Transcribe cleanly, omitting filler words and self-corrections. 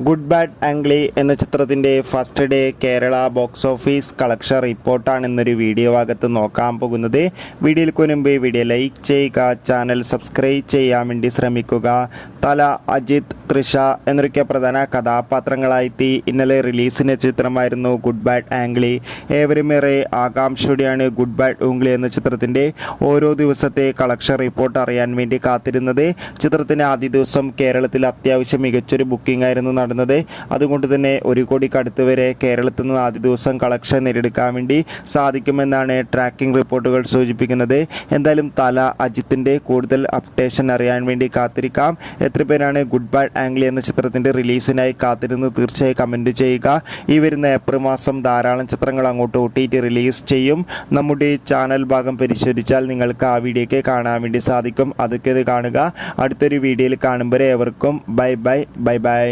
Good bad ആംഗ്ലി എന്ന ചിത്രത്തിൻ്റെ first day Kerala box office collection റിപ്പോർട്ടാണ് ഇന്നൊരു വീഡിയോ ഭാഗത്ത് നോക്കാൻ പോകുന്നത്. വീഡിയോയിൽ മുൻപ് വീഡിയോ ലൈക്ക് ചെയ്യുക, ചാനൽ സബ്സ്ക്രൈബ് ചെയ്യാൻ വേണ്ടി ശ്രമിക്കുക. തല, അജിത്, തൃഷ എന്നൊക്കെ പ്രധാന കഥാപാത്രങ്ങളായി ഇന്നലെ റിലീസിന് ചിത്രമായിരുന്നു ഗുഡ് ബാഡ് ആംഗ്ലി. ഏവരുമേറെ ആകാംക്ഷയോടെയാണ് ഗുഡ് ബാഡ് ആംഗ്ലി എന്ന ചിത്രത്തിൻ്റെ ഓരോ ദിവസത്തെ കളക്ഷൻ റിപ്പോർട്ട് അറിയാൻ വേണ്ടി കാത്തിരുന്നത്. ചിത്രത്തിന് ആദ്യ ദിവസം കേരളത്തിൽ അത്യാവശ്യം മികച്ചൊരു ബുക്കിംഗ് ആയിരുന്നു നടന്നത്. അതുകൊണ്ട് തന്നെ 1 കോടിക്ക് അടുത്ത് വരെ കേരളത്തിൽ നിന്ന് ആദ്യ ദിവസം കളക്ഷൻ നേടിയെടുക്കാൻ വേണ്ടി സാധിക്കുമെന്നാണ് ട്രാക്കിംഗ് റിപ്പോർട്ടുകൾ സൂചിപ്പിക്കുന്നത്. എന്തായാലും തല, അജിത്തിൻ്റെ കൂടുതൽ അപ്ഡേഷൻ അറിയാൻ വേണ്ടി കാത്തിരിക്കാം. എത്ര പേരാണ് ഗുഡ് ബാഡ് ആംഗ്ലി എന്ന ചിത്രത്തിൻ്റെ റിലീസിനായി കാത്തിരുന്ന് തീർച്ചയായും കമൻറ്റ് ചെയ്യുക. ഈ വരുന്ന ഏപ്രിൽ മാസം ധാരാളം ചിത്രങ്ങൾ അങ്ങോട്ട് OTT റിലീസ് ചെയ്യും. നമ്മുടെ ചാനൽ ഭാഗം പരിശോധിച്ചാൽ നിങ്ങൾക്ക് ആ വീഡിയോയ്ക്ക് കാണാൻ വേണ്ടി സാധിക്കും. അതൊക്കെ കാണുക. അടുത്തൊരു വീഡിയോയിൽ കാണുമ്പോൾ ഏവർക്കും ബൈ ബൈ.